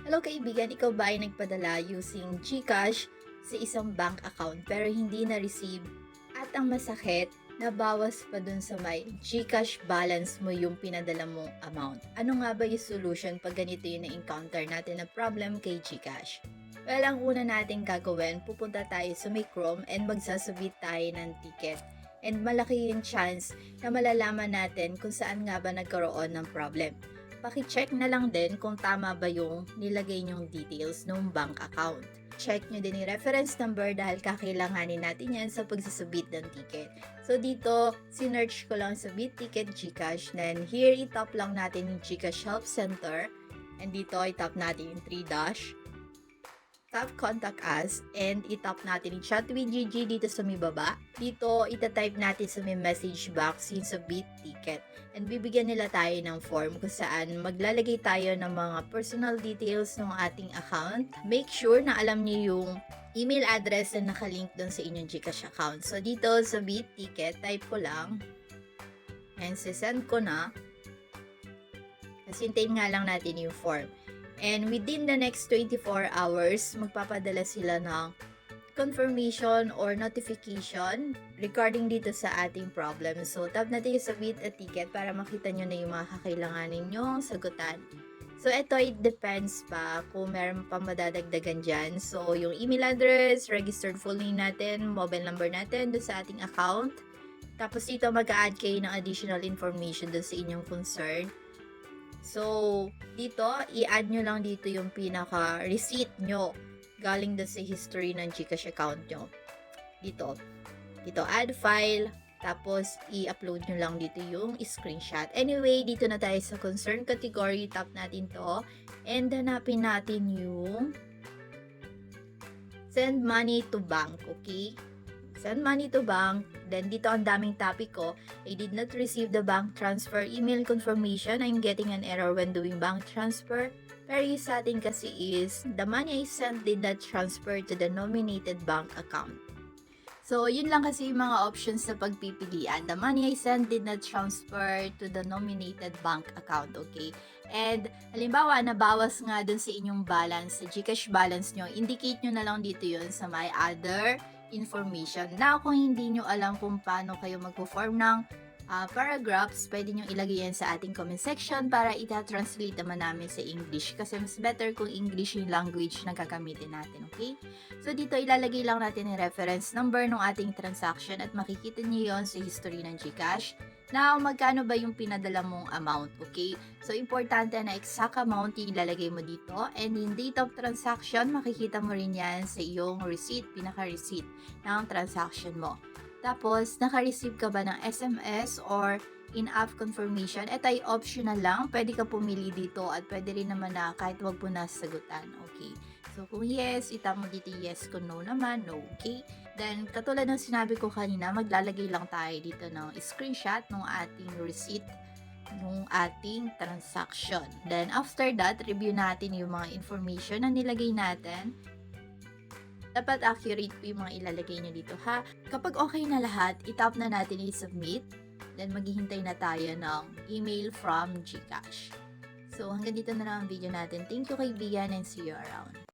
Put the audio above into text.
Hello kaibigan, ikaw ba ay nagpadala using GCash sa isang bank account pero hindi na-receive? At ang masakit, nabawas pa dun sa may GCash balance mo yung pinadala mong amount. Ano nga ba yung solution pag ganito yung na-encounter natin na problem kay GCash? Well, ang una natin gagawin, pupunta tayo sa may Chrome and magsasubmit tayo ng ticket. And malaki yung chance na malalaman natin kung saan nga ba nagkaroon ng problem. Paki-check na lang din kung tama ba yung nilagay nyong details ng bank account. Check nyo din yung reference number dahil kakailanganin natin yan sa pagsasubmit ng ticket. So dito, sinearch ko lang submit ticket GCash. Then here, itap lang natin yung GCash Help Center. And dito, itap natin yung 3 dash. Tap contact us and itap natin yung chat with GG dito sa may baba. Dito, itatype natin sa may message box yung submit ticket. And bibigyan nila tayo ng form kung saan maglalagay tayo ng mga personal details ng ating account. Make sure na alam niyo yung email address na nakalink doon sa inyong GCash account. So dito, submit ticket, type ko lang. And send ko na. Kasi hintayin nga lang natin yung form. And within the next 24 hours, magpapadala sila ng confirmation or notification regarding dito sa ating problem. So, tap natin yung submit a ticket para makita nyo na yung mga kakailanganin nyo sagutan. So, ito, it depends pa kung meron pa madadagdagan dyan. So, yung email address, registered full name natin, mobile number natin doon sa ating account. Tapos dito, mag-a-add kayo ng additional information doon sa inyong concern. So, dito, i-add nyo lang dito yung pinaka-receipt nyo galing doon sa history ng GCash account nyo. Dito, add file, tapos i-upload nyo lang dito yung screenshot. Anyway, dito na tayo sa concern category, tap natin to, and hanapin natin yung send money to bank, okay? Send money to bank. Then, dito ang daming topic ko. I did not receive the bank transfer email confirmation. I'm getting an error when doing bank transfer. Pero yung sa atin kasi is, the money I sent did not transfer to the nominated bank account. So, yun lang kasi yung mga options sa pagpipilian. The money I sent did not transfer to the nominated bank account, okay? And, halimbawa, nabawas nga dun sa inyong balance, sa GCash balance nyo, indicate nyo na lang dito yun sa my other information. Now, kung hindi nyo alam kung paano kayo magpo-form ng paragraphs, pwede nyo ilagay yan sa ating comment section para ita-translate naman namin sa English kasi mas better kung English yung language na gagamitin natin, okay? So, dito ilalagay lang natin yung reference number ng ating transaction at makikita nyo yon sa history ng GCash. Now, magkano ba yung pinadala mong amount, okay? So, importante na exact amount yung ilalagay mo dito. And in date of transaction, makikita mo rin yan sa iyong receipt, pinaka-receipt ng transaction mo. Tapos, naka-receive ka ba ng SMS or in-app confirmation? Ito ay optional lang. Pwede ka pumili dito at pwede rin naman na kahit wag mo na sagutan, okay? So, kung yes, itap mo dito yes. Kung no naman, no, okay? Then, katulad ng sinabi ko kanina, maglalagay lang tayo dito ng screenshot ng ating receipt, ng ating transaction. Then, after that, review natin yung mga information na nilagay natin. Dapat accurate po yung mga ilalagay nyo dito, ha? Kapag okay na lahat, itap na natin i-submit. Then, maghihintay na tayo ng email from GCash. So, hanggang dito na lang ang video natin. Thank you kaibigan and see you around.